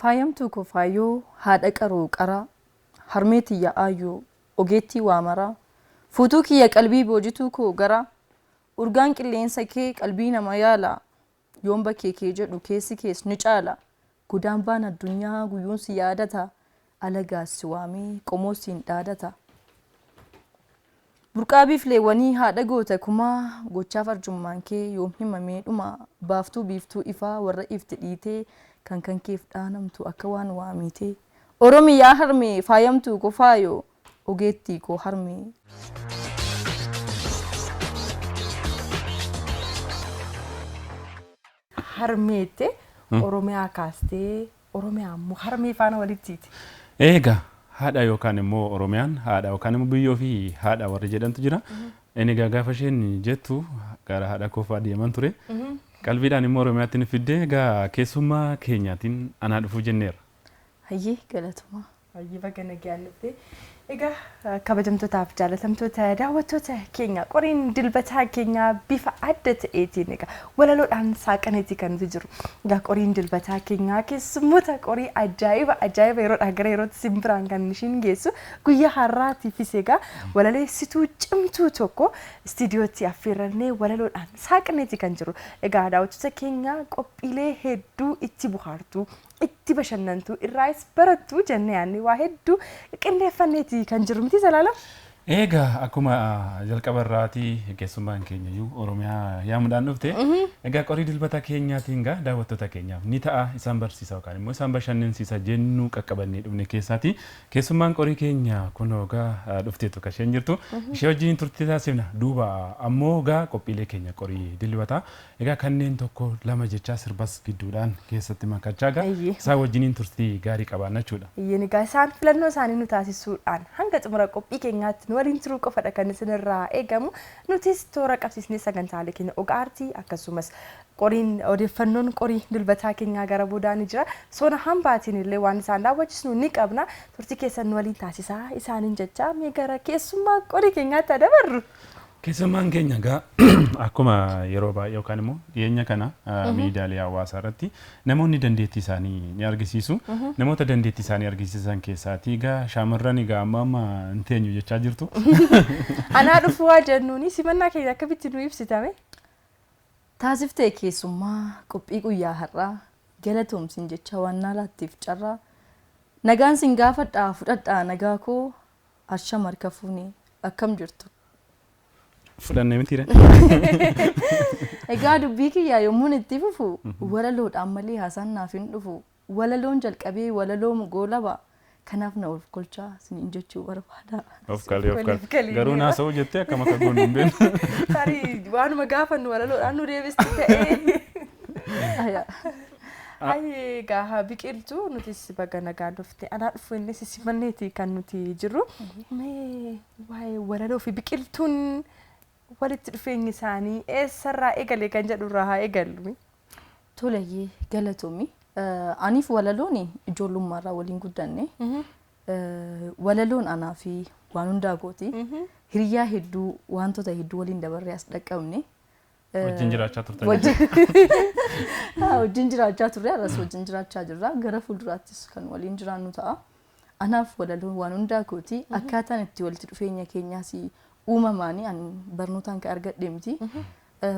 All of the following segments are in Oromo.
Faayamtuu koo faayoo haadha qaroo qaraa harmeetii yaa'aayoo ogeettii waamaraa fuutuu kiyya qalbii boojituu koo garaa urgaan qilleensa kee qalbii nama yaala yoon bakkee kee jedhu keessi kees ni caala gudaan baan addunyaa guyyuun si yaadata alagaas si waamee qomoo siin dhaadata. Burqaa biifleewwanii haadha goota kumaa gochaaf arjummaan kee yoom himamee dhuma baaftuu biiftuu ifaa warra ifti dhiitee kan keef dhaanamtu akka waan waamitee Oromiyaa harmee faayamtuu koo faayoo ogeettii koo harmee. Harmeette Oromiyaa kaastee Oromiyaa immoo harmee faana walittiiti. Egaa haadha yookaan immoo Oromiyaan haadha yookaan immoo biyyoo fi haadha warri jedhamtu jira. Inni gaafa isheen jettu gara haadha koofaa deeman ture. Qalbiidhaan immoo Oromiyaatti ni fiddee egaa keessummaa keenyaatiin anaa dhufuu jenneerra. Hayyee galatuma. Hayyee baga nagaan dhuftee. Egaa kabajamtootaaf jaalatamtoota daawwattoota keenya qoriin dilbataa keenya bifa adda ta'eetiin egaa walaloodhaan saaqaneeti kan nuti jiru. Egaa qoriin dilbataa keenyaa keessummoota qorii ajaa'iba yeroodhaa gara yerootti simbiraan kan ishiin geessu guyyaa har'aatiifis egaa walaleessituu cimtuu tokko istiidiyootti affeerrannee walaloodhaan saaqaneeti kan jiru. Egaa daawwattoota keenya qophiilee hedduu itti bohaartu itti bashannantu irraas barattu jennee yaadne waa hedduu qindeeffanneeti kan jiru miti Zalaalam. Egaa akkuma jalqaba irraatii keessummaan keenya iyyuu Oromiyaa yaamuudhaan dhufte egaa qorii dilbata keenyaatiin gaa daawwattoota keenyaaf ni ta'a isaan barsiisa yookaan immoo isaan bashannansiisa jennuu qaqqabannee dhufne keessaati keessummaan qorii keenya kunoo gaa dhufteetu kan isheen jirtu ishee wajjin turtii taasifna duuba ammoo gaa qophiilee keenya qorii dilbata egaa kanneen tokko lama jechaa sirbas gidduudhaan keessatti makachaa gaa isaan wajjiniin turtii gaarii qabaanna jechuudha. Iyyeen egaa isaan filannoo isaanii nu taasisuudhaan hanga xumura qophii keenyaatti waliin turuu qofadha kan isinirraa eegamu. Nutis toora qabsiisnee sagantaalee keenya ogaartii akkasumas qoriin odeeffannoon qorii dilbataa keenyaa gara boodaan jira. Soona hambaatiin illee waan isaan daawwachisnu ni qabna. Turtii keessan waliin taasisaa isaaniin jecha mee gara keessummaa qorii keenyaatti dabarru. Keessummaan keenya gaa akkuma yeroo baay'ee yookaan immoo dhiyeenya kana miidiyaalee hawaasaa irratti namoonni dandeettii isaanii ni argisiisu. Namoota dandeettii isaanii argisiisan keessaatii gaa shaamarran egaa amma hin teenyu jechaa jirtu. Anaa dhufuu waa jennuuni simannaa keenya akkamitti nu ibsitame? Taasiftee keessummaa qophii guyyaa har'aa galatoomsin jecha waan naalaattiif carraa nagaan sin gaafadhaa fudhadhaa nagaa koo arsha marka fuuni akkam jirtu. Fudhannee mitiire. Egaa dubbii kiyyaa yommuun itti fufu walaloodhaan malee haasaan naaf hin dhufu walaloon jalqabee walaloo goolaba kanaaf na of kolchaa siniin jechuu barbaada. Of kalee garuu naasa'uu jettee akkam akka goonu hin beeknu. Tarii waanuma gaafannu walaloodhaan nu deebisti ta'ee. Ayyee gaafa biqiltuu nutis baga nagaan dhufte anaa dhufu inni simanneeti kan nuti jirru. Mee waa'ee walaloo fi biqiltuun walitti dhufeenyi isaanii eessarraa eegale kan jedhurraa haa eegallu. Toleyyee galatoomi. Aniif walaloon ijoollummaarraa waliin guddanne. Walaloon anaa fi waan hundaa gooti. Hiriyaa hedduu wantoota hedduu waliin dabarree as dhaqqabne. Wajjin jiraachaa turtan. Wajjin jiraachaa turre arras wajjin jiraachaa jirra gara fuulduraattis kan waliin jiraannu ta'a. Anaaf walaloon waan hundaa gooti akkaataan itti walitti dhufeenya keenyaas uumamaanii ani barnootaan kan argadhe miti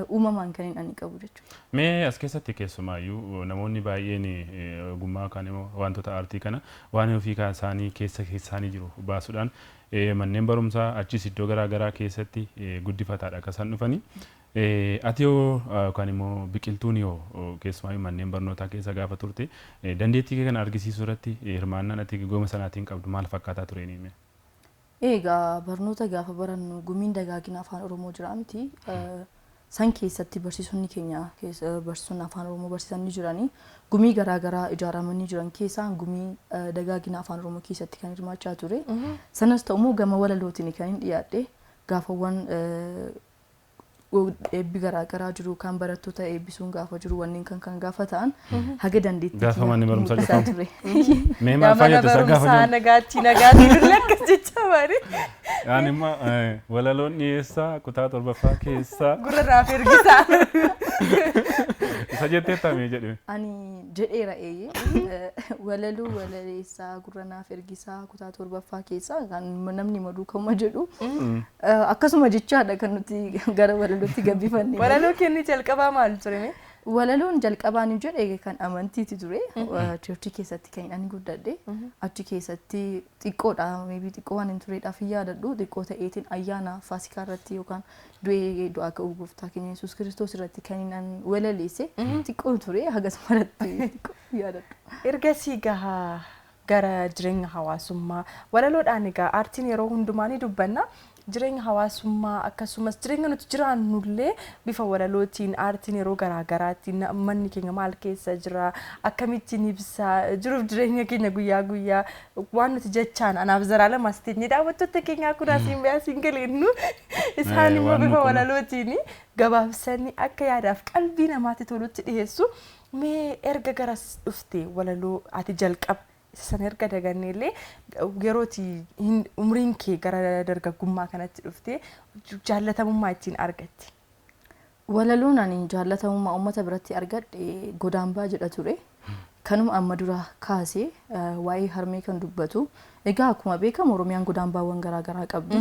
uumamaan kan ani qabu jechuudha. Mee as keessatti keessumaayyuu namoonni baay'een ogummaa kan wantoota aartii kana waan ofii isaanii keessa isaanii jiru baasuudhaan manneen barumsaa achis iddoo garaa garaa keessatti guddifataadha akka isaan dhufanii. Ati yoo yookaan immoo biqiltuun yoo keessumaayyuu manneen barnootaa keessa gaafa turte dandeettii kee kana argisiisuu irratti hirmaannaan ati goma sanaatiin qabdu maal fakkaataa tureen hime? Egaa barnoota gaafa barannu gumiin dagaagina afaan Oromoo jira miti. San keessatti barsiisonni keenya barsiisonni afaan Oromoo barsiisan ni jiranii. Gumii garaa garaa ijaaramanii jiran keessaa gumii dagaagina afaan Oromoo keessatti kan hirmaachaa ture. Sanas ta'ummoo gama walalootiin kan hin dhiyaadhe gaafawwan eebbi garaa garaa jiru kan barattoota eebbisuun gaafa jiru wanneen kan gaafa ta'an haga dandeettii gaafa manni barumsaa mul'isaa ture. Mee maal fayyada isa gaafa jiru? Nagaatti lakkas jecha maali? Ani immoo walaloon dhiyeessaa kutaa torbaffaa keessaa gurra raaf ergisaa. Sajjettee taamee jedhame. Ani jedheera walaluu walaleessaa gurranaaf ergisaa kutaa torbaffaa keessaa kan namni maduu kama jedhu akkasuma jechaadha kan nuti gara walalootti gabbifanne. Walaloo kenni jalqabaa maal ture? Walaloon jalqabaan jedhe kan amantiiti ture. Churchii keessatti kan ani guddadhe. Achi keessatti xiqqoodha. Maybe xiqqoo waan hin tureedhaaf yaadadhu. Xiqqoo ta'eetiin ayyaana Faasikaa irratti yookaan du'aa ka'uu gooftaa keenya Yesuus Kiristoos irratti kan ani walaleesse xiqqoo ture hagasuma irratti xiqqoo yaadadhu. Ergasii gahaa gara jireenya hawaasummaa walaloodhaan egaa aartiin yeroo hundumaa ni dubbanna. Jireenya hawaasummaa akkasumas jireenya nuti jiraannullee bifa walalootiin aartiin yeroo garaagaraatiin manni keenya maal keessa jira akkamittiin ibsaa jiruuf jireenya keenya guyyaa guyyaa waan nuti jechaan anaaf Zalaalam Asteenyee daawwattoota keenyaa kun asiin baasiin galeennu isaan immoo bifa walalootiin gabaabsanii akka yaadaaf qalbii namaatti tolutti dhiyeessu. Mee erga garas dhufte walaloo ati jalqaba san erga daganneellee yerooti umriin kee gara dargaggummaa kanatti dhufte jaallatamummaa ittiin argatte? Walaloon ani jaallatamummaa uummata biratti argadhe Godaambaa jedha ture. Kanuma amma dura kaasee waa'ee harmee kan dubbatu. Egaa akkuma beekamu Oromiyaan Godaambaawwan garaagaraa qabdi.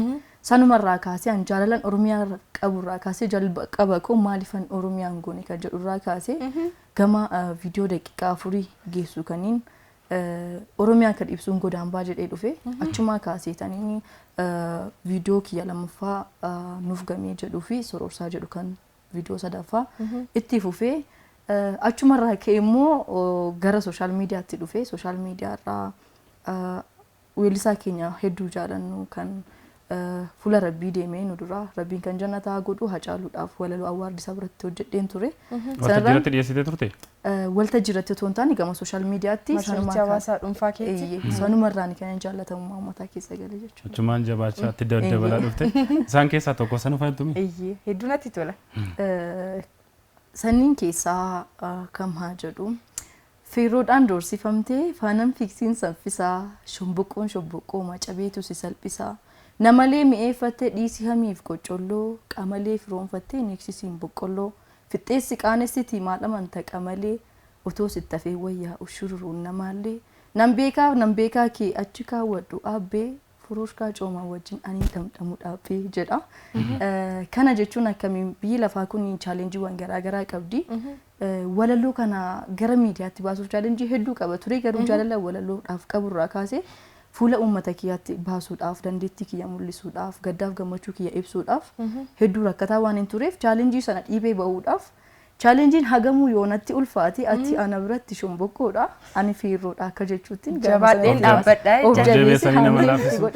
Sanumarraa kaasee an jaalalan Oromiyaa qaburraa kaasee jalqaba koo maalifan Oromiyaan goone kan jedhurraa kaasee gama viidiyoo daqiiqaa 4 geessu kaniin Oromiyaa kan ibsuun Godaambaa jedhee dhufe achumaa kaaseetanii viidiyoo kiyya lammaffaa nuuf gamee jedhuu fi sororsaa jedhu kan viidiyoo sadaffaa itti fufee achumarraa ka'ee immoo gara sooshaal miidiyaatti dhufe. Sooshaal miidiyaarraa weellisaa keenya hedduu jaalannu kan fuula Rabbii deemee nu dura Rabbiin kan jannataa godhu Hacaaluudhaaf walaloo awwaardisaa biratti hojjedheen ture. Waltajjiirratti dhiyeessitee turte? Waltajjiirratti otoo hin taane gama sooshaal miidiyaatti marsariitii hawaasaa dhuunfaa keetti sanumarraan kan jaallatamummaa uummataa keessa galee jechuudha. Achumaan jabaachaatti daddabalaa dhufte. Isaan keessaa tokko sanuu fayyadumi? Hedduu natti tola. Sanniin keessaa kam haa jedhu fiiroodhaan doorsifamtee faanan fiksiin saffisaa shomboqqoon shomboqqoo macabeetu si salphisaa namalee mi'eeffattee dhiisii hamiif qoccolloo qamalee firoonfattee neeksisiin boqqolloo fixxeessi qaanessitii maadhaman taqa malee otoo sitti hafee wayyaa ushururuun namaallee nan beekaa kee achi kaawwadhu aabbee furuushkaa coomaa wajjin ani dhamdhamu dhaabbee jedha. Kana jechuun akkamiin biyyi lafaa kun chaalenjiiwwan garaagaraa qabdi. Walaloo kana gara miidiyaatti baasuuf chaalenjii hedduu qaba ture garuu jaalala walaloodhaaf qaburraa kaasee fuula uummata kiyyaatti baasuudhaaf dandeettii kiyya mul'isuudhaaf gaddaaf gammachuu kiyya ibsuudhaaf hedduu rakkataa waan hin tureef chaalenjii sana dhiibee ba'uudhaaf chaalenjiin hagamuu yoonatti ulfaate ati ana biratti shomboqqoodha ani fiirroodha akka jechuutiin jabaadheen dhaabbadha jabeessanii nama laaffisuu.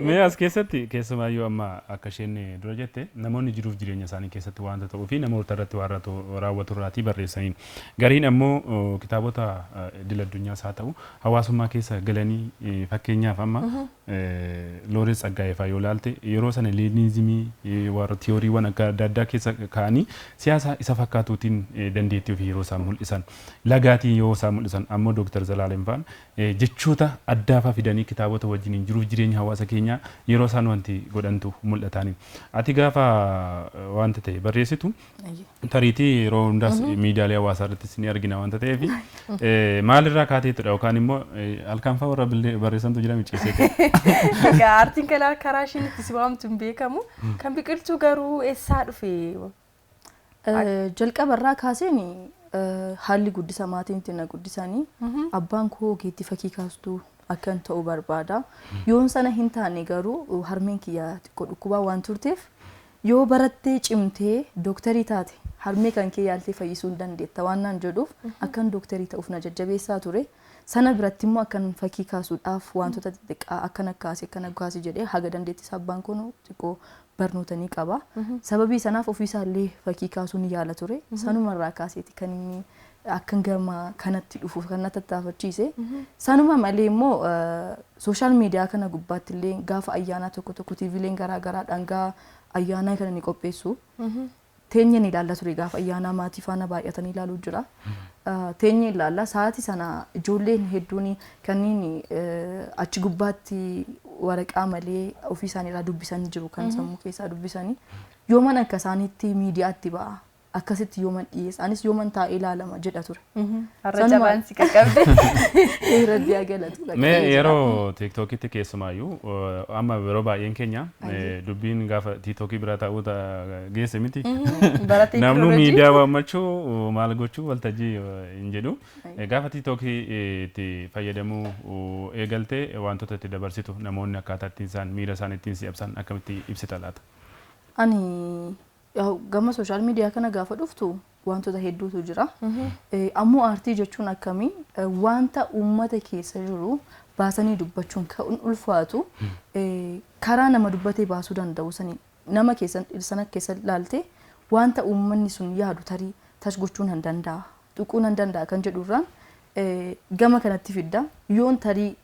Mee as keessatti keessumaayyuu amma akka isheen dura jette namoonni jiruuf jireenya isaanii keessatti waanta ta'uu fi namoota irratti waan raawwatu irraatii barreessaniin gariin ammoo kitaabota idil-addunyaas haa ta'u hawaasummaa keessa galanii fakkeenyaaf amma Looreet Tsaggaayee yoo ilaalte yeroo sana Leenizimii warra tiyooriiwwan adda addaa keessa kaa'anii siyaasa isa fakkaatuutiin dandeettii ofii yeroo isaan mul'isan lagaatiin yoo isaan mul'isan ammoo Dr. Zalaalem fa'aan jechoota addaafaa fidanii kitaabota wajjiniin jiruuf jireenya hawaasa keenyaa yeroo isaan wanti godhantu mul'ataani. Ati gaafa wanta ta'e barreessitu tariitii yeroo hundaas miidiyaalee hawaasaa irrattis ni argina wanta ta'eef maalirraa kaateetudha yookaan immoo halkan fa'aa warra barreessantu jira micciisee. Aartiin karaa ishiin itti si waamtu hin beekamu kan biqiltuu garuu eessaa dhufe? Jalqabarraa kaaseen haalli guddisa maatiin itti na guddisanii abbaan koo ogeettii fakkii kaastuu akkan ta'u barbaada. Yoon sana hin taane garuu harmeen kiyya xiqqoo dhukkubaa waan turteef yoo barattee cimtee dooktarii taate harmee kan kee yaaltee fayyisuu hin dandeetta waan naan jedhuuf akkan dooktarii ta'uuf na jajjabeessaa ture. Sana biratti immoo akkan fakkii kaasuudhaaf wantoota xixiqqaa akkan akkaasi jedhee haga dandeettis abbaan koo xiqqoo barnoota ni qaba. Sababii sanaaf ofiisaallee fakkii kaasuu ni yaala ture. Sanumarraa kaaseeti kan inni akkan gama kanatti dhufuuf kan na tattaafachiise. Sanuma malee immoo sooshaal miidiyaa kana gubbaatti illee gaafa ayyaanaa tokko tiiviileen garaagaraa dhangaa ayyaanaa kana ni qopheessu. Teenyeen ilaalla ture gaafa ayyaanaa maatii faana baay'atanii ilaaluu jira. Teenyeen ilaalla sa'aatii sana ijoolleen hedduun kanneen achi gubbaatti waraqaa malee ofii isaaniirraa dubbisan jiru kan sammuu keessaa dubbisanii yoo mana akka isaaniitti miidiyaatti ba'a akkasitti yooman dhiyeessa anis yooman taa'ee ilaalama jedha ture. Har'a jabaan si qaqqabde. Rabbi haa galatu. Mee yeroo tiktookitti keessumaayyuu amma yeroo baay'een keenya dubbiin gaafa tiktokii bira ta'uu geesse miti. Namnu miidiyaa waammachuu maal gochuu waltajjii hin jedhu. Gaafa tiktokii itti fayyadamuu eegaltee wantoota itti dabarsitu namoonni akkaataa ittiin isaan miira isaan ittiin si ibsan akkamitti ibsita laata? Ani gama sooshaal miidiyaa kana gaafa dhuftu wantoota hedduutu jira. Ammoo aartii jechuun akkamii wanta uummata keessa jiru baasanii dubbachuun kan ulfaatu karaa nama dubbatee baasuu danda'u sanii nama sana keessa ilaalte wanta uummanni sun yaadu tarii tas gochuun hin danda'a tuquun hin danda'a kan jedhurraan gama kanatti fidda yoon tarii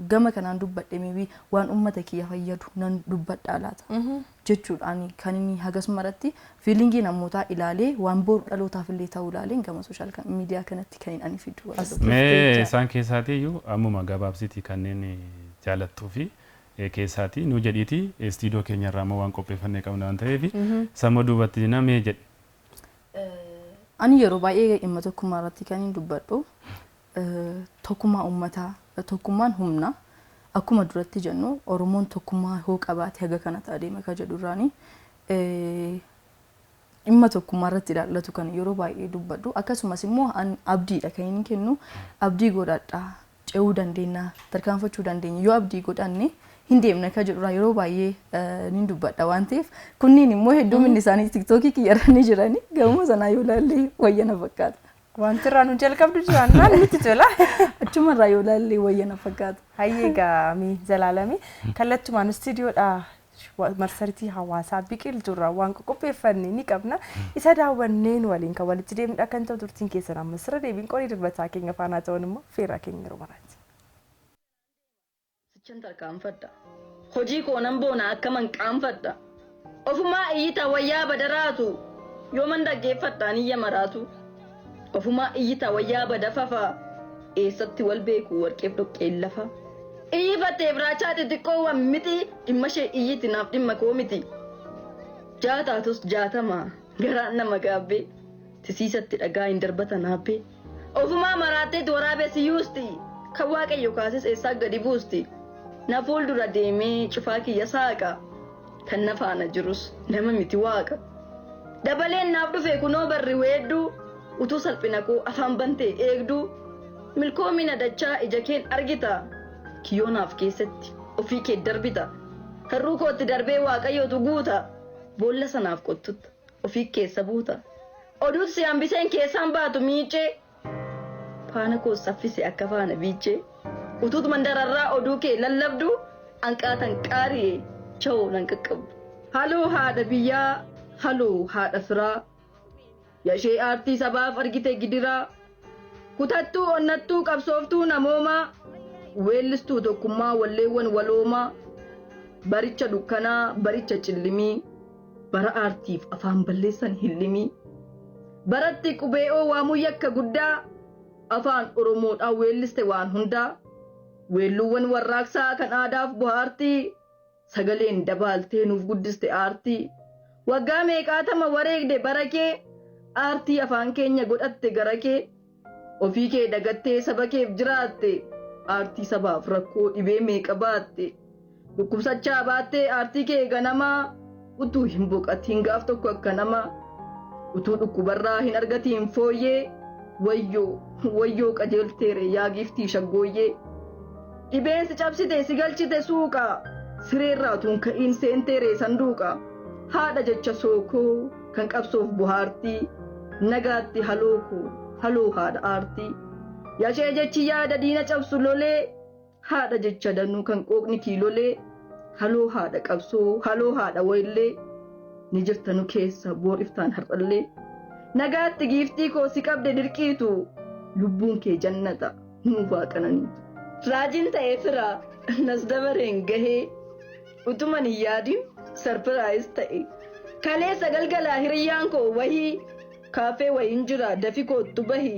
gama kanaan dubbadhe maybe waan uummata kiyya fayyadu nan dubbadhaa laata jechuudhaan kan inni hagas maratti fiilingii namootaa ilaalee waan boru dhalootaaf illee ta'uu ilaalee gama sooshaal miidiyaa kanatti kan inni ani fidu. Mee isaan keessaatii iyyuu ammuma gabaabsitii kanneen jaalattuu fi keessaatii nu jedhiiti istiidiyoo keenya irraa ammoo waan qopheeffannee qabna waan ta'eef sama duubatti namee jedhe. Ani yeroo baay'ee dhimma tokkummaa irratti kan hin dubbadhu tokkummaa uummataa tokkummaan humna akkuma duratti jennu Oromoon tokkummaa hoo qabaate haga kana adeema ka jedhurraani dhimma tokkummaa irratti ilaallatu kan yeroo baay'ee dubbadhu akkasumas immoo abdiidha kan inni kennu abdii godhadha ce'uu dandeenya tarkaanfachuu dandeenya yoo abdii godhanne hin deemne ka jedhurraa yeroo baay'ee nin dubbadha waan ta'eef kunniin immoo hedduminni isaanii tiktookii kiyyaranii jiranii gamuma sanaa yoo ilaalle wayyana fakkaata. Wanti irraa nu jalqabdu jiraan maal nuti tola? Achuma irraa yoo ilaalle wayyana fakkaata. Hayyee gaamii Zalaalamii kallattumaan istiidiyoodha marsariitii hawaasaa biqiltuu irraa waan qopheeffannee ni qabna. Isa daawwanneen waliin kan walitti deemudha kan ta'u turtiin keessan amma sirra deebiin qorii dirbataa keenya faanaa ta'uun immoo feeraa keenya yeroo maraati. Sichan tarkaanfadha. Hojii koo nan boona akkaman qaanfadha. Ofumaa iyyita wayyaa badaraatu yoo man dhaggeeffadhaan iyya maraatu. Ofumaa iyyita wayyaa badafafa eessatti wal beeku warqeef dhoqqeen lafa. Iyyifattee biraachaa xixiqqoowwan miti dhimma ishee iyyiti naaf dhimma koo miti. Jaataatus jaatama garaan nama gaabbee tisiisatti dhagaa hin darbatan haabbee. Ofumaa maraatteetti waraabee siyyuusti kan waaqayyo kaases eessaa gadi buusti. Na fuuldura deemee cufaa kiyya saaqa kan na faana jirus nama miti waaqa. Dabaleen naaf dhufe kunoo barri weedduu. Utuu salphina koo afaan bantee eegduu milkoomina dachaa ija keen argita kiyoonaaf keessatti ofii kee darbita harruu kootti darbee waaqayyootu guuta boolla sanaaf qottutta ofii keessa buuta oduutti si hambiseen keessaan baatu miicee faana koo saffise akka faana biichee utuut mandararraa oduu kee lallabdu anqaatan qaari'ee cha'oo nan qaqqabdu. Haloo haadha biyyaa haloo haadha firaa. Yashee aartii sabaaf argite gidiraa kutattuu onnattuu qabsooftuu namoomaa weellistuu tokkummaa walleewwan waloomaa baricha dukkanaa baricha cillimii bara aartiif afaan balleessan hillimii baratti qubee'oo waamuu yakka guddaa afaan oromoodhaan weelliste waan hundaa weelluuwwan warraaqsaa kan aadaaf bohaartii sagaleen dabaaltee nuuf guddiste aartii waggaa meeqaatama wareegde bara kee. Aartii afaan keenya godhatte gara kee ofii kee dagattee saba keef jiraatte aartii sabaaf rakkoo dhibee meeqa baatte dhukkubsachaa baattee aartii kee ganamaa utuu hin boqatiin gaaf tokko akka namaa utuu dhukkubarraa hin argatiin fooyyee wayyoo qajeelteere yaa giftii shaggooyyee dhibeen si cabsite si galchite suuqa sireerraa tuun ka'iin seenteere sanduuqa haadha jecha sookoo kan qabsoof bohaartii nagaatti haloo haadha aartii yashee jechi yaada diina cabsu lolee haadha jecha danuu kan qooqni kiilolee haloo haadha qabsoo haloo haadha wayillee ni jirtanu keessa boor iftaan har'allee nagaatti giiftii koo si qabde dirqiitu lubbuun kee jannata nuufaa qananiitu raajiin ta'ee firaa nas dabareen gahee utuman hin yaadin sarpiraayis ta'e kaleessa galgalaa hiriyyaan koo wahii kaafee wayiin jira dafi kootu bahii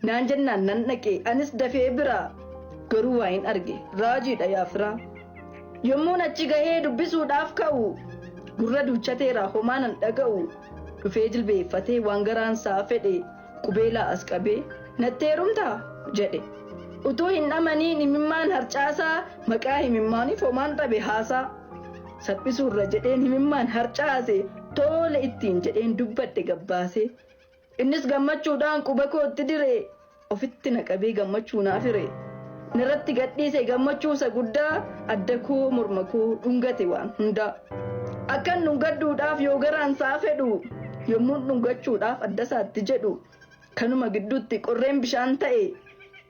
naan jennaan nan dhaqe anis dafee biraa garuu waa hin arge raajiidha yaa firaa yommuun achi gahee dubbisuudhaaf ka'u gurra duuchateera homaa nan dhaga'u dhufee jilbeeffatee waan garaansaa fedhe qubeelaa as qabee natti heerumtaa jedhe. Utuu hin amaniin himimmaan harcaasaa maqaa himimmaaniif homaan dhabe haasaa. Saphisuurra jedheen himimmaan harcaase tole ittiin jedheen dubbadhe gabbaase. Innis gammachuudhaan quba kootti diree ofitti naqabee gammachuu naaf hire. Narratti gadhiise gammachuusa guddaa adda koo morma koo dhungate waan hundaa. Akkan dhungadduudhaaf yoo garaansaa fedhu yommuun dhungachuudhaaf adda isaatti jedhu kanuma gidduutti qorreen bishaan ta'e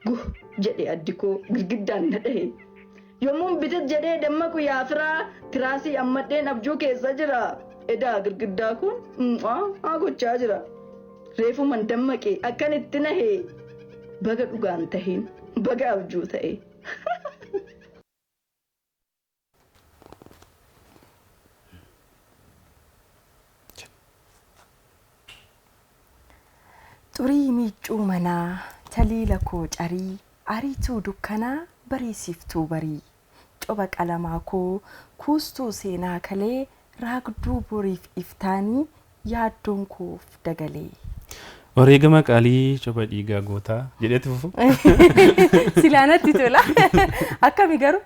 guh jedhe addi koo girgiddaan na dhahe. Yommuun bitit jedhee dammaqu yaafiraa tiraasii ammadheen abjuu keessa jira. Edaa girgiddaa kun haa gochaa jira. Reefuman dammaqe akkan itti nahe baga dhugaan taheen baga abjuu ta'e. Xurii miiccuu manaa taliila koo carii ariituu dukkanaa bariisiftuu barii coba qalamaa koo kuustuu seenaa kalee raagduu boriif iftaanii yaaddoon koof dagalee. Wareegama qaalii coba dhiigaa gootaa jedhetti fufu. Silaanatti tola. Akkami garuu?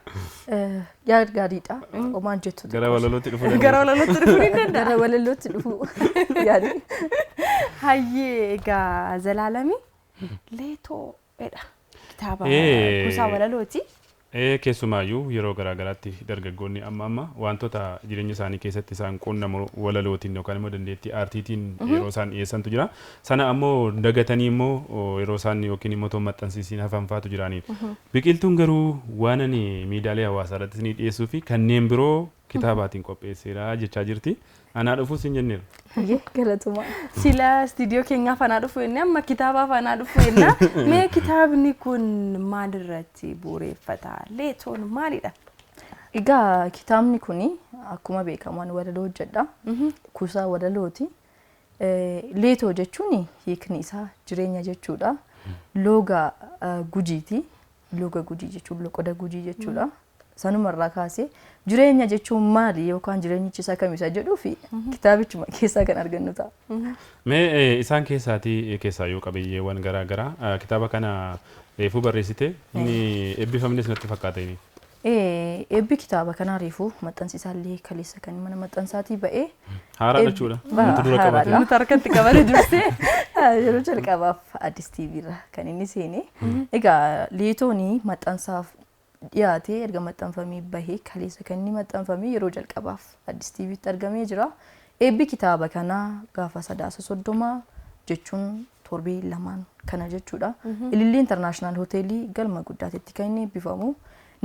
Yaad gaariidha. Omaan jettu. Gara walalootti dhufuu danda'a. Gara walalootti dhufuu ni danda'a. Gara walalootti dhufuu yaadi. Hayyee egaa Zalaalamii leetoodha. Kitaaba kuusaa walalooti. Keessumaayyuu yeroo garaagaraatti dargaggoonni amma wantoota jireenya isaanii keessatti isaan qunnamu walalootiin yookaan immoo dandeettii aartiitiin yeroo isaan dhiyeessantu jira. Sana ammoo dagatanii immoo yeroo isaan yookiin immoo maxxansiisiin hafanfaatu jiraniin. Biqiltuun garuu waan ani miidiyaalee hawaasaa irratti ni dhiyeessuu fi kanneen biroo kitaabaatiin qopheesseera jechaa jirti. Anaa dhufuus hin jenneera. Galatuma. Sila istiidiyoo keenyaa fanaa dhufu jennee amma kitaabaa fanaa dhufu jennaa. Mee kitaabni kun maalirratti bu'uureffata? Leetoon maalidha? Egaa kitaabni kuni akkuma beekamu walaloo hojjedha. Kuusaa walalooti. Leetoo jechuun hiikni isaa jireenya jechuudha. Looga gujiiti. Looga gujii jechuun loqoda gujii jechuudha. Sanumarraa kaasee jireenya jechuun maali yookaan jireenyichi isaa kamisa jedhuu fi kitaabichuma keessaa kan argannu ta'a. Mee isaan keessaayyuu qabiyyeewwan garaagaraa kitaaba kana reefuu barreessite inni eebbifamnes natti fakkaata inni. Eebbi kitaaba kanaa reefuu maxxansisaallee kaleessa kan mana maxxansaatii ba'ee. Haaraa jechuudha. Nuti dura qabate. Nuti harkatti qabate dursee. Yeroo jalqabaaf Addis TV irra kan inni seene. Egaa leetoonii maxxansaaf dhiyaatee erga maxxanfamee bahee kaleessa kan inni maxxanfamee yeroo jalqabaaf Addis TV'tti argamee jira. Eebbi kitaaba kanaa gaafa 30 jechuun torbee lamaan kana jechuudha. Ilillii International Hoteelii galma guddaatti kan inni eebbifamu.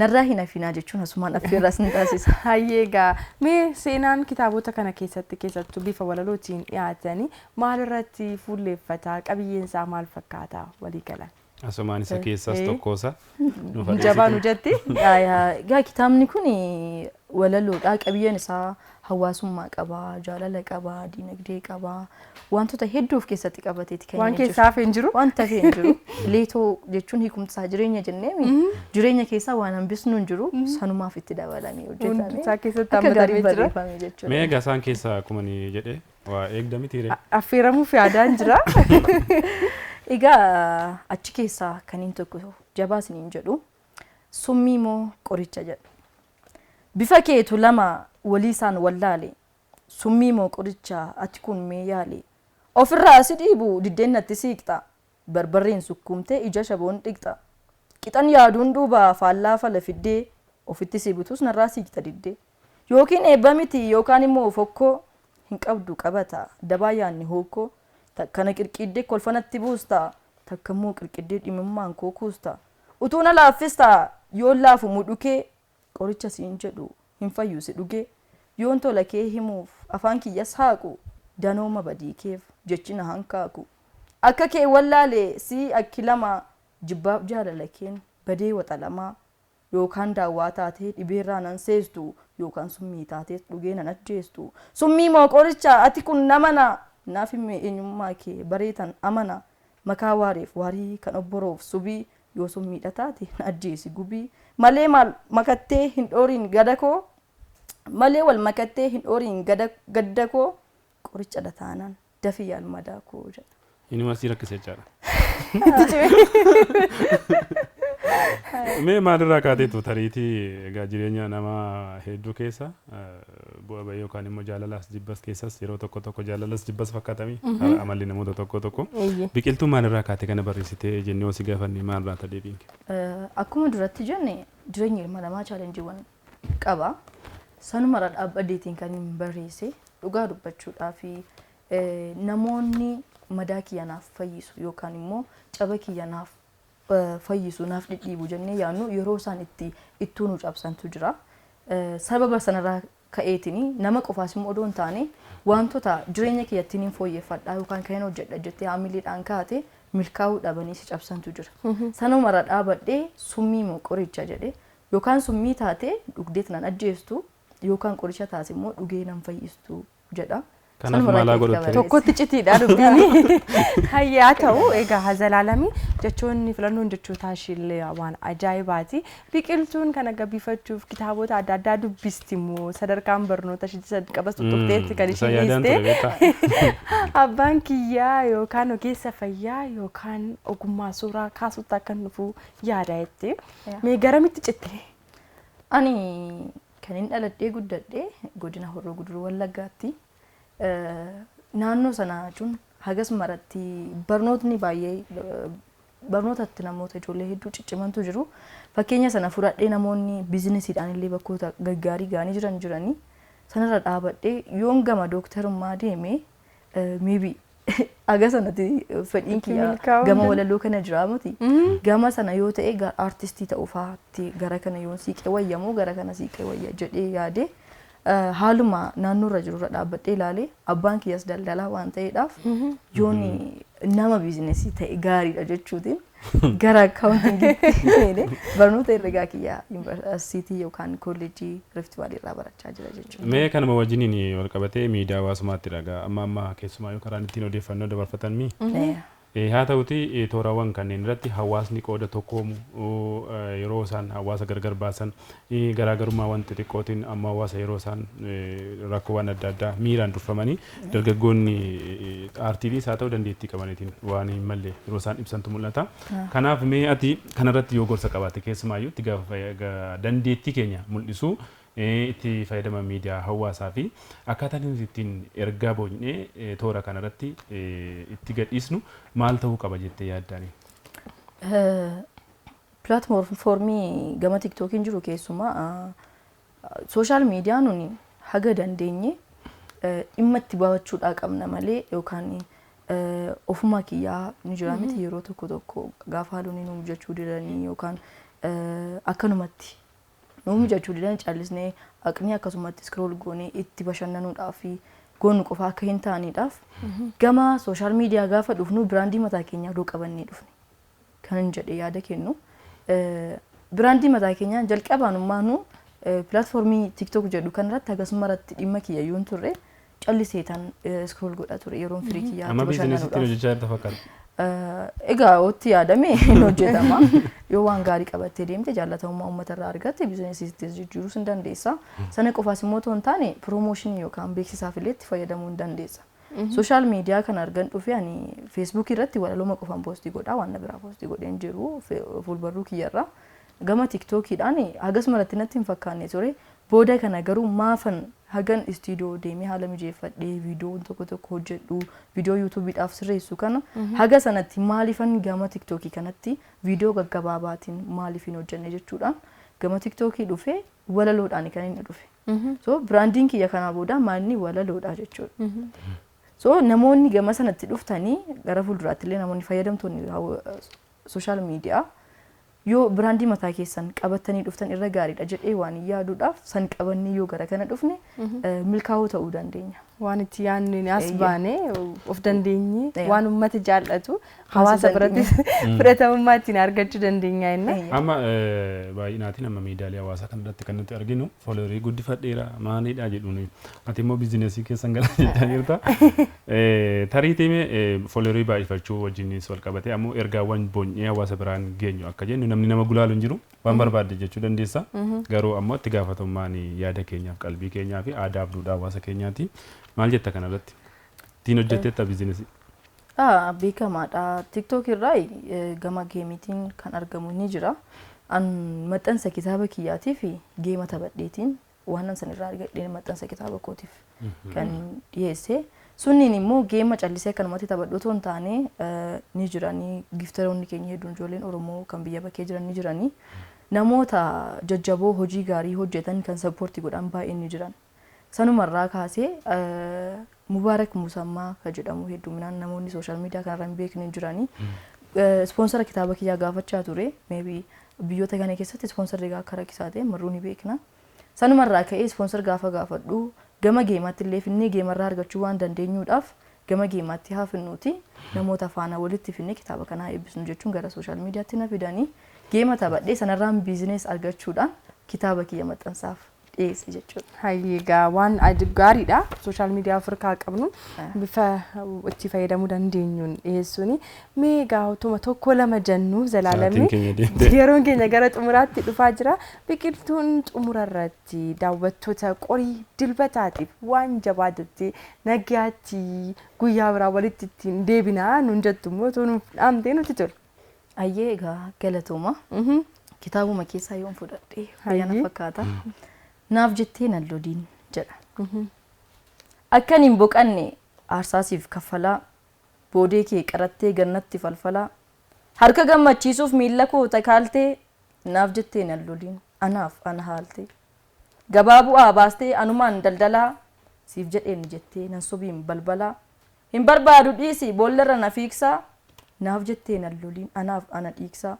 Narraa hin hafinaa jechuun asumaan affeerraas ni taasisa. Hayyee egaa mee seenaan kitaabota kana keessattuu bifa walalootiin dhiyaatanii maalirratti fuulleeffata? Qabiyyeen isaa maal fakkaata walii galan? Asumaan isa keessaas tokkoosa. Jabaa nu jetti. Egaa kitaabni kun walaloodha. Qabiyyeen isaa hawaasummaa qaba, jaalala qaba, diinagdee qaba. Wantoota hedduu of keessatti qabateeti kan waan keessaa hafee hin jiru. Wanta hafee hin jiru. Leetoo jechuun hiikumsaa jireenya jenneemi. Jireenya keessaa waan hambisnu hin jiru. Sanumaaf itti dabalamee hojjetame. Hundi isaa keessatti hammatamee jira. Mee egaa isaan keessaa akkuma ni jedhe waa eegdamiti. Affeeramuuf yaadaan jira. Egaa achi keessaa kan inni tokko jabaa isiniin jedhu summii moo qoricha jedhu. Bifa keetu lama walii isaan wallaale. Summii moo qoricha ati kun mee yaale. Ofirraa si dhiibu diddeen natti siiqxa. Barbarreen sukkuumtee ija shaboon dhiqxa. Qixan yaaduun duuba faallaa fala fiddee ofitti si butus narraa siiqxa diddee. Yookiin eebba miti yookaan immoo fokkoo hin qabdu qabata dabaa yaanni hookoo. Takkana qirqiddee kolfanatti buusta. Takkammoo qirqiddee dhimimmaan koo kuusta. Utuu na laaffista yoon laafu mudhukee qoricha siin jedhu hin fayyusi dhugee. Yoon tola kee himuuf afaan kiyyas haaqu danooma badii keef jechina hankaaku. Akka kee wallaale si akki lama jibbaaf jaalala keen badee waxalamaa. Yookaan daawwaa taatee dhibeerraa nan seestu yookaan summii taatee dhugee nan ajjeestu. Summii moo qoricha ati kun namana. Naaf himme eenyummaa kee bareetan amana. Makaa waareef waarii kan obboroof subii yoo summiidha taate na ajjeesi gubii. Malee maal makattee hin dhooriin gada koo. Malee wal makattee hin dhooriin gadda koo. Qoricha dhataanaan dafii yaalmadaa koo jedha. Inni masii rakkisee jira. Mee maalirraa kaateetu tariitii egaa jireenya nama hedduu keessa bu'aa bahii yookaan immoo jaalalas jibbas keessas yeroo tokko jaalalas jibbas fakkaatamii amalli namoota tokko biqiltuu maalirraa kaatee kana barreessitee jennee osii gaafanne maalirraa ta'ee deebiinke? Akkuma duratti jenne jireenya ilma namaa chaalenjiiwwan qaba. Sanumarra dhaabbadeetiin kan hin barreesse dhugaa dubbachuudhaa fi namoonni madaa kiyya naaf fayyisu yookaan immoo caba kiyya naaf fayyisu naaf dhidhiibu jennee yaadnu yeroo isaan ittuu nu cabsantu jira. Sababa sanarraa ka'eetini nama qofaas immoo odoo hin taane wantoota jireenya kiyyattiin hin fooyyeffadhaa yookaan kan hin hojjedha jettee haamileedhaan kaate milkaa'uu dhabanii si cabsantu jira. Sanumarra dhaabadhee summii moo qoricha jedhee yookaan summii taate dhugdeet nan ajjeestu yookaan qoricha taate immoo dhugee nan fayyistu jedha. Kanaaf maalaa godhatte? Tokkotti citiidha dubbiin. Hayyaa ta'u egaa hazalaalamii jechoonni filannoon jechoota ishillee waan ajaa'ibaati. Biqiltuun kana gabbifachuuf kitaabota adda addaa dubbisti immoo sadarkaan barnoota ishee qabas tuttuqteetti kan ishee dhiiste. Abbaan kiyyaa yookaan ogeessa fayyaa yookaan ogummaa suuraa kaasutti akka nufu yaada jettee. Mee garamitti citte? Ani kan hin dhaladhee guddadhee godina Horroo Guduruu Wallaggaatti. Naannoo sana jechuun hagas maratti barnootni baay'ee barnootatti namoota ijoollee hedduu ciccimantu jiru. Fakkeenya sana fudhadhee namoonni biizinesiidhaan illee bakkoota gaggaarii gaanii jiranii sanarra dhaabadhee yoon gama dooktarummaa deemee maybe haga sanatti fedhiin kiyya gama walaloo kana jiraamuti. Gama sana yoo ta'e artistii ta'uufaatti gara kana yoon siiqee wayyamoo gara kana siiqee wayya jedhee yaadee haaluma naannoorra jirurra dhaabbadhee ilaalee abbaan kiyyaas daldalaa waan ta'eedhaaf yoon nama biizinesii ta'e gaariidha jechuutiin gara akkaawuntingiitti barnoota herregaa kiyyaa yuunivarsiitii yookaan kolleejjii Rift Valley irraa barachaa jira jechuudha. Mee kanuma wajjiniin wal qabatee miidiyaa hawaasummaatti dhagaa amma keessumaa yoo karaan ittiin odeeffannoo dabarfatan mi? Haa ta'uti toorawwan kanneen irratti hawaasni qooda tokkoomu yeroo isaan hawaasa gargar baasan garaagarummaa wanti xiqqootiin amma hawaasa yeroo isaan rakkoowwan adda addaa miiraan durfamanii dargaggoonni aartiinis haa ta'u dandeettii qabaniitiin waan hin malle yeroo isaan ibsantu mul'ata. Kanaaf mee ati kanarratti yoo gorsa qabaate keessumaayyuu itti gaafa dandeettii keenya mul'isu itti fayyadama miidiyaa hawaasaa fi akkaataan nuti ittiin ergaa boonyee toora kanarratti itti gadhiisnu maal ta'uu qaba jettee yaaddani? Pilaatfoormii gama tiktookiin jiru keessumaa sooshaal miidiyaa nuni haga dandeenye dhimma itti baafachuudhaa qabna malee yookaan ofuma kiyyaa ni jira miti yeroo tokko gaafa haluun nu mijachuu didanii yookaan akkanumatti nu mijachuu didan callisnee aqni akkasumatti scroll goonee itti bashannanuudhaaf fi goonu qofa akka hin taaneedhaaf gama sooshaal miidiyaa gaafa dhufnu biraandii mataa keenyaa doo qabannee dhufne kan jedhe yaada kennu biraandii mataa keenyaa jalqabaanummaa nu pilaatfoormii tiktok jedhu kanarratti akkasumarratti dhimma kiyya yoon turre calliseetan scroll godha ture yeroon firii kiyyaa amma biizinesiitti hojjechaa jirta fakkaata. Egaa otti yaadame hin hojjetama yoo waan gaarii qabattee deemte jaallatamummaa uummatarraa argatte biizinesiitti jijjiiruu hin dandeessa. Sana qofaas immoo otoo hin taane piroomooshinii yookaan beeksisaaf illee itti fayyadamuu hin dandeessa. Sooshaal miidiyaa kana argan dhufee ani feesbuukii irratti walaloo qofaan poostii godhaa waan biraa poostii godheen jiru fuulbarruu kiyyarraa. Gama tiktookiidhaan akkasumalatti natti hin fakkaanne ture booda kana garuu maafan hagan istiidiyoo deemee haala mijeeffadhee viidiyoo tokko hojjedhu viidiyoo yuutuubiidhaaf sirreessu kana haga sanatti maaliifan gama tiktookii kanatti viidiyoo gaggabaabaatiin maaliifin hojjenne jechuudhaan gama tiktookii dhufee walaloodhaan kan inni dhufe. So biraandiin kiyya kanaa booda maalni walaloodha jechuudha. So namoonni gama sanatti dhuftanii gara fuulduraatti illee namoonni fayyadamtoonni sooshaal miidiyaa yoo biraandii mataa keessan qabatanii dhuftan irra gaariidha jedhee waan yaaduudhaaf san qabannee yoo gara kana dhufne milkaa'uu ta'uu dandeenya. Waan itti yaadnu as baanee of dandeenye waan uummati jaallatu hawaasa biratti fudhatamummaa ittiin argachuu dandeenya inni. Amma baay'inaatiin amma miidiyaalee hawaasaa kanarratti kan nuti arginu foolorii guddifadheera maaliidha jedhuun ati immoo biizinesii keessan gara jettan jirta. Tariitii foolorii baay'ifachuu wajjinis wal qabatee ammoo ergaawwan boonyee hawaasa biraan geenyu akka jennu namni nama gulaalu hin jiru waan barbaadde jechuu dandeessa. Garuu ammoo itti gaafatamummaan yaada keenyaaf qalbii keenyaa fi aadaa fi duudhaa hawaasa keenyaati. Maal jetta kanarratti? Ittiin hojjetteetta biizinesii. Beekamaadha. TikTok irraa gama geemiitiin kan argamu ni jira. An maxxansa kitaaba kiyyaatii fi geema taphadheetiin waan san irraa argadheen maxxansa kitaaba kootiif kan dhiyeesse. Sunniin immoo geema callisee akkanumatti taphadhu otoo hin taane ni jiranii giftaroonni keenya hedduun ijoolleen Oromoo kan biyya bakkee jiran ni jiranii. Namoota jajjaboo hojii gaarii hojjetan kan sappoortii godhan baay'een ni jiran. Sanumarraa kaasee Mubaarak Musammaa kan jedhamu hedduminaan namoonni sooshaal miidiyaa kanarra hin beekne jiranii. Ispoonsara kitaaba kiyyaa gaafachaa ture. Maybe biyyoota kana keessatti ispoonsarri akka rakkisaa ta'e marruu ni beekna. Sanumarraa ka'ee ispoonsar gaafa gaafadhu gama geemaatti illee finnee geemarraa argachuu waan dandeenyuudhaaf gama geemaatti haa finnuuti namoota faana walitti finnee kitaaba kanaa eebbisnu jechuun gara sooshaal miidiyaatti na fidanii geema taphadhee sanarraan biizinees argachuudhaan kitaaba kiyya maxxansaaf dhiyeesse jechuudha. Hayyeegaa waan gaariidha. Sooshaal miidiyaa Afrikaa qabnu bifa itti fayyadamuu dandeenyuun dhiyeessuuni. Meegaa utuma tokko lama jennu Zalaalamni yeroon keenya gara xumuraatti dhufaa jira. Biqiltuun xumurarratti daawwattoota qorii dilbataatiif waan jabaa jettee nagaatti guyyaa biraa walitti ittiin deebinaa nuun jettu immoo otoo nuuf dhaamtee nuti tola. Hayyeegaa galatooma. Kitaabuma keessaa yoon fudhadhee fayyana fakkaata. Naaf jettee nan loliin jedha. Akkan hin boqanne aarsaasiif kaffalaa boodee kee qarattee gannatti falfalaa harka gammachiisuuf miilla koo takaaltee naaf jettee nan loliin anaaf ana haaltee gabaa bu'aa baastee anumaan daldalaa siif jedheen jettee nan sobiin balbalaa hin barbaadu dhiisi boollarra na fiiksaa naaf jettee nan loliin anaaf ana dhiiksaa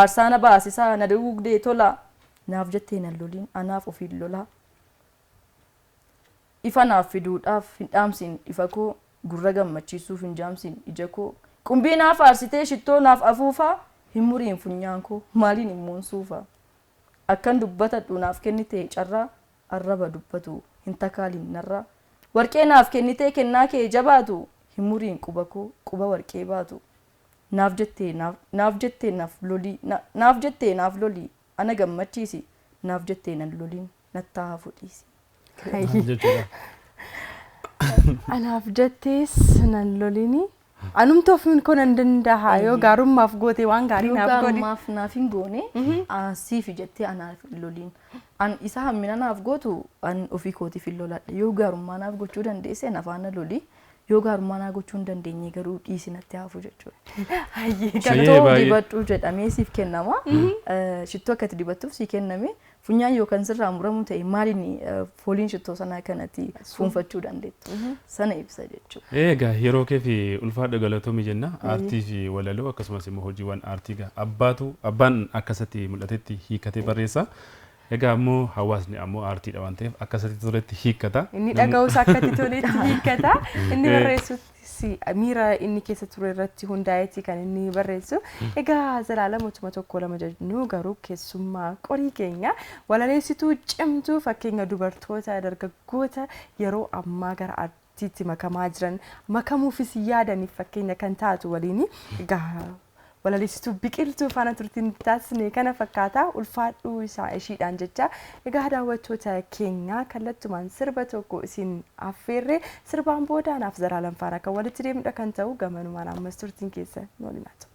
aarsaa na baasisaa na dugdee tolaa naaf jettee nan loliin anaaf ofiin lolaa. Ifa naaf fiduudhaaf hin dhaamsin ifa koo gurra gammachiisuuf hin jaamsin ija koo qumbii naaf aarsitee shittoo naaf afuufaa hin muriin funyaan koo maaliin hin muunsuufaa. Akkan dubbatadhu naaf kennitee carraa arraba dubbatu hin takaalin narraa. Warqee naaf kennitee kennaa kee jabaatu hin muriin quba koo quba warqee baatu. Naaf jettee naaf lolii ana gammachiisi naaf jettee nan loliin nattaa hafu dhiisi. Anaaf jettees nan lolini anumta ofiin koo nan danda'a yoo gaarummaaf goote waan gaarii naaf godhi. Gaarummaaf naaf hin goone siif jettee anaaf loliin. An isa hammina naaf gootu an ofii kootiif hin loladha. Yoo gaarummaa naaf gochuu dandeesse nafaana loli. Yoo gaarummaa naa gochuu hin dandeenye garuu dhiisi natti hafu jechuudha. Shittoo dibadhu jedhamee siif kennama. Shittoo akkatti dibattuuf sii kenname funyaan yookaan sirraa muramu ta'e maaliin fooliin shittoo sanaa kanatti fuunfachuu dandeettu. Sana ibsa jechuudha. Egaa yeroo kee fi ulfaadha galatoomii jenna. Aartii fi walaloo akkasumas immoo hojiiwwan aartii abbaan akkasatti mul'atetti hiikatee barreessa. Egaa ammoo hawaasni ammoo aartiidha waan ta'eef akkasatti turetti hiikkata. Inni dhaga'uus akkatti toletti hiikkata. Inni barreessuutis miira inni keessa ture irratti hundaa'eeti kan inni barreessu. Egaa Zalaalam utuma tokko lama jennu garuu keessummaa qorii keenya walaleessituu cimtuu fakkeenya dubartoota dargaggoota yeroo ammaa gara aartiitti makamaa jiran makamuufis yaadaniif fakkeenya kan taatu waliin egaa walaleessituu biqiltuu faana turtiin taasisne kana fakkaata ulfaadhuu isaa ishiidhaan jecha egaa daawwattoota keenya kallattumaan sirba tokko isin affeerre sirbaan boodaanaaf Zalaalam faana kan walitti deemudha kan ta'u gamanumaan ammas turtiin keessa nu waliin haa ta'u.